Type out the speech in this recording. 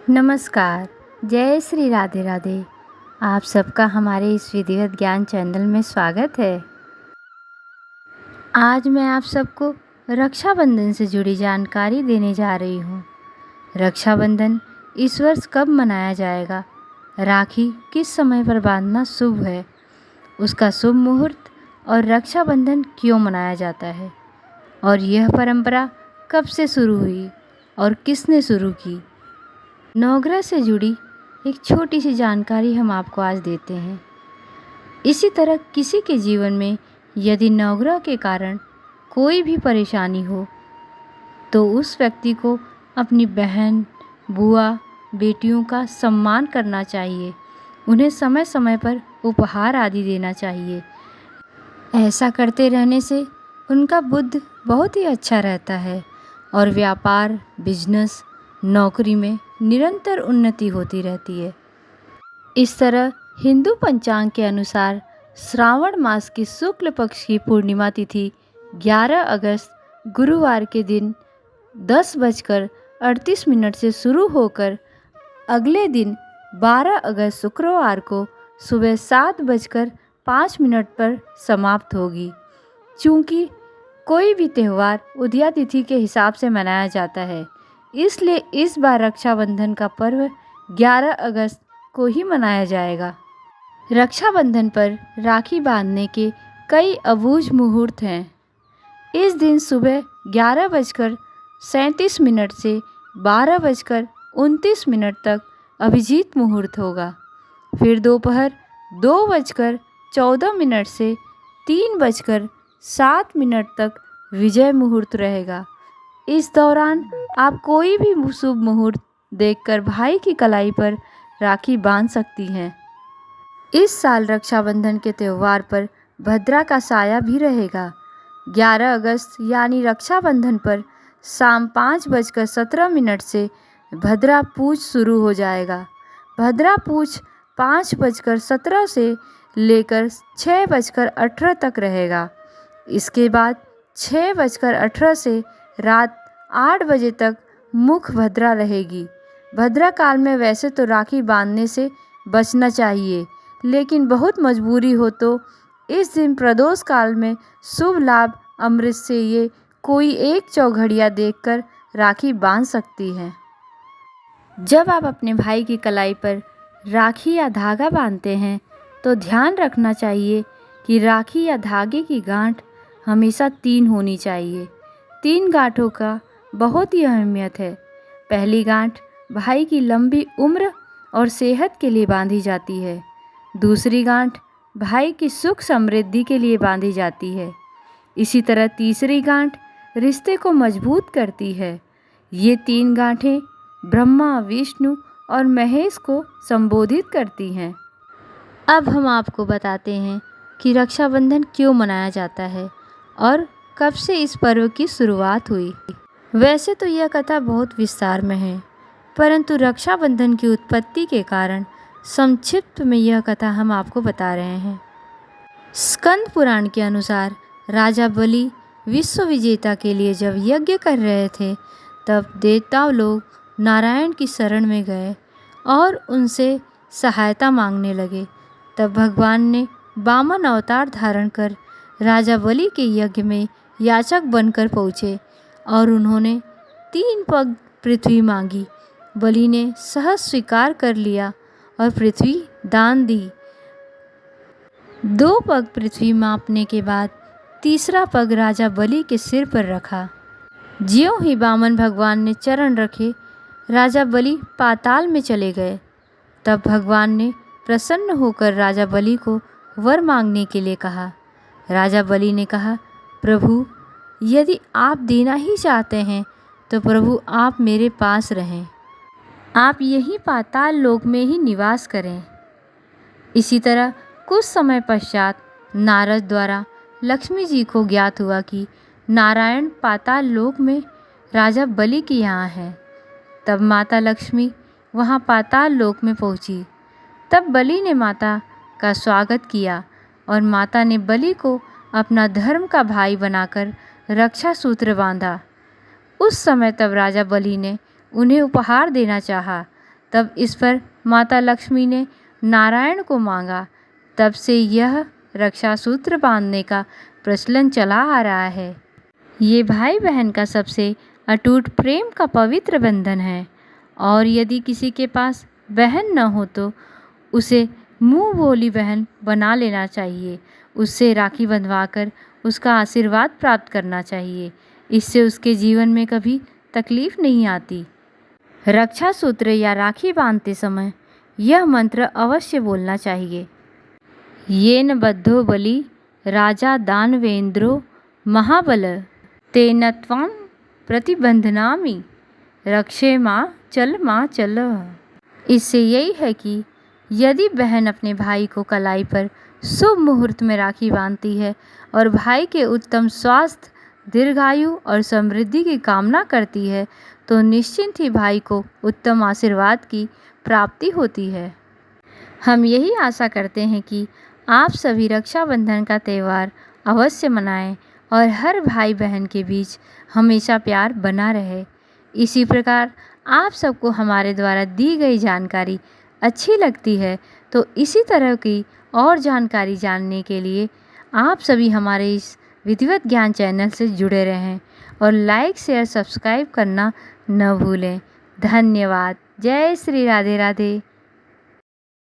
नमस्कार। जय श्री राधे राधे। आप सबका हमारे इस विधिवत ज्ञान चैनल में स्वागत है। आज मैं आप सबको रक्षाबंधन से जुड़ी जानकारी देने जा रही हूँ। रक्षाबंधन इस वर्ष कब मनाया जाएगा, राखी किस समय पर बांधना शुभ है, उसका शुभ मुहूर्त और रक्षाबंधन क्यों मनाया जाता है और यह परंपरा कब से शुरू हुई और किसने शुरू की। नवग्रह से जुड़ी एक छोटी सी जानकारी हम आपको आज देते हैं। इसी तरह किसी के जीवन में यदि नवग्रह के कारण कोई भी परेशानी हो तो उस व्यक्ति को अपनी बहन, बुआ, बेटियों का सम्मान करना चाहिए। उन्हें समय समय पर उपहार आदि देना चाहिए। ऐसा करते रहने से उनका बुद्धि बहुत ही अच्छा रहता है और व्यापार, बिजनेस, नौकरी में निरंतर उन्नति होती रहती है। इस तरह हिंदू पंचांग के अनुसार श्रावण मास की शुक्ल पक्ष की पूर्णिमा तिथि 11 अगस्त गुरुवार के दिन 10:38 से शुरू होकर अगले दिन 12 अगस्त शुक्रवार को सुबह 7:05 पर समाप्त होगी। चूँकि कोई भी त्यौहार उदया तिथि के हिसाब से मनाया जाता है, इसलिए इस बार रक्षाबंधन का पर्व 11 अगस्त को ही मनाया जाएगा। रक्षाबंधन पर राखी बांधने के कई अबूझ मुहूर्त हैं। इस दिन सुबह 11:37 से 12:29 तक अभिजीत मुहूर्त होगा। फिर दोपहर 2:14 से 3:07 तक विजय मुहूर्त रहेगा। इस दौरान आप कोई भी शुभ मुहूर्त देखकर भाई की कलाई पर राखी बांध सकती हैं। इस साल रक्षाबंधन के त्यौहार पर भद्रा का साया भी रहेगा। 11 अगस्त यानी रक्षाबंधन पर शाम 5:17 से भद्रा पूज शुरू हो जाएगा। भद्रा पूज 5:17 से लेकर 6:18 तक रहेगा। इसके बाद 6:18 से रात 8 बजे तक मुख भद्रा रहेगी। भद्रा काल में वैसे तो राखी बांधने से बचना चाहिए, लेकिन बहुत मजबूरी हो तो इस दिन प्रदोष काल में शुभ लाभ अमृत से ये कोई एक चौघड़िया देखकर राखी बांध सकती हैं। जब आप अपने भाई की कलाई पर राखी या धागा बांधते हैं तो ध्यान रखना चाहिए कि राखी या धागे की गांठ हमेशा 3 होनी चाहिए। 3 गांठों का बहुत ही अहमियत है। पहली गांठ भाई की लंबी उम्र और सेहत के लिए बांधी जाती है। दूसरी गांठ भाई की सुख समृद्धि के लिए बांधी जाती है। इसी तरह तीसरी गांठ रिश्ते को मजबूत करती है। ये 3 गांठें ब्रह्मा, विष्णु और महेश को संबोधित करती हैं। अब हम आपको बताते हैं कि रक्षाबंधन क्यों मनाया जाता है और कब से इस पर्व की शुरुआत हुई। वैसे तो यह कथा बहुत विस्तार में है, परंतु रक्षाबंधन की उत्पत्ति के कारण संक्षिप्त में यह कथा हम आपको बता रहे हैं। स्कंद पुराण के अनुसार राजा बलि विश्व विजेता के लिए जब यज्ञ कर रहे थे, तब देवता लोग नारायण की शरण में गए और उनसे सहायता मांगने लगे। तब भगवान ने वामन अवतार धारण कर राजा बलि के यज्ञ में याचक बनकर पहुँचे और उन्होंने 3 पग पृथ्वी मांगी। बलि ने सहज स्वीकार कर लिया और पृथ्वी दान दी। 2 पग पृथ्वी मापने के बाद तीसरा पग राजा बलि के सिर पर रखा। ज्यों ही वामन भगवान ने चरण रखे, राजा बलि पाताल में चले गए। तब भगवान ने प्रसन्न होकर राजा बलि को वर मांगने के लिए कहा। राजा बलि ने कहा, प्रभु, यदि आप देना ही चाहते हैं तो प्रभु आप मेरे पास रहें। आप यहीं पाताल लोक में ही निवास करें। इसी तरह कुछ समय पश्चात नारद द्वारा लक्ष्मी जी को ज्ञात हुआ कि नारायण पाताल लोक में राजा बलि के यहाँ है। तब माता लक्ष्मी वहाँ पाताल लोक में पहुँची। तब बलि ने माता का स्वागत किया और माता ने बलि को अपना धर्म का भाई बनाकर रक्षा सूत्र बांधा। उस समय तब राजा बलि ने उन्हें उपहार देना चाहा, तब इस पर माता लक्ष्मी ने नारायण को मांगा। तब से यह रक्षा सूत्र बांधने का प्रचलन चला आ रहा है। ये भाई बहन का सबसे अटूट प्रेम का पवित्र बंधन है और यदि किसी के पास बहन न हो तो उसे मुँह बोली बहन बना लेना चाहिए। उससे राखी बंधवाकर उसका आशीर्वाद प्राप्त करना चाहिए। इससे उसके जीवन में कभी तकलीफ नहीं आती। रक्षा सूत्र या राखी बांधते समय यह मंत्र अवश्य बोलना चाहिए। येन बद्धो बलि राजा दानवेंद्रो महाबल तेन त्वां प्रतिबंधनामि रक्षे माँ चल। इससे यही है कि यदि बहन अपने भाई को कलाई पर शुभ मुहूर्त में राखी बांधती है और भाई के उत्तम स्वास्थ्य, दीर्घायु और समृद्धि की कामना करती है तो निश्चिंत ही भाई को उत्तम आशीर्वाद की प्राप्ति होती है। हम यही आशा करते हैं कि आप सभी रक्षाबंधन का त्यौहार अवश्य मनाएं और हर भाई बहन के बीच हमेशा प्यार बना रहे। इसी प्रकार आप सबको हमारे द्वारा दी गई जानकारी अच्छी लगती है तो इसी तरह की और जानकारी जानने के लिए आप सभी हमारे इस विधिवत ज्ञान चैनल से जुड़े रहें और लाइक, शेयर, सब्सक्राइब करना न भूलें। धन्यवाद। जय श्री राधे राधे।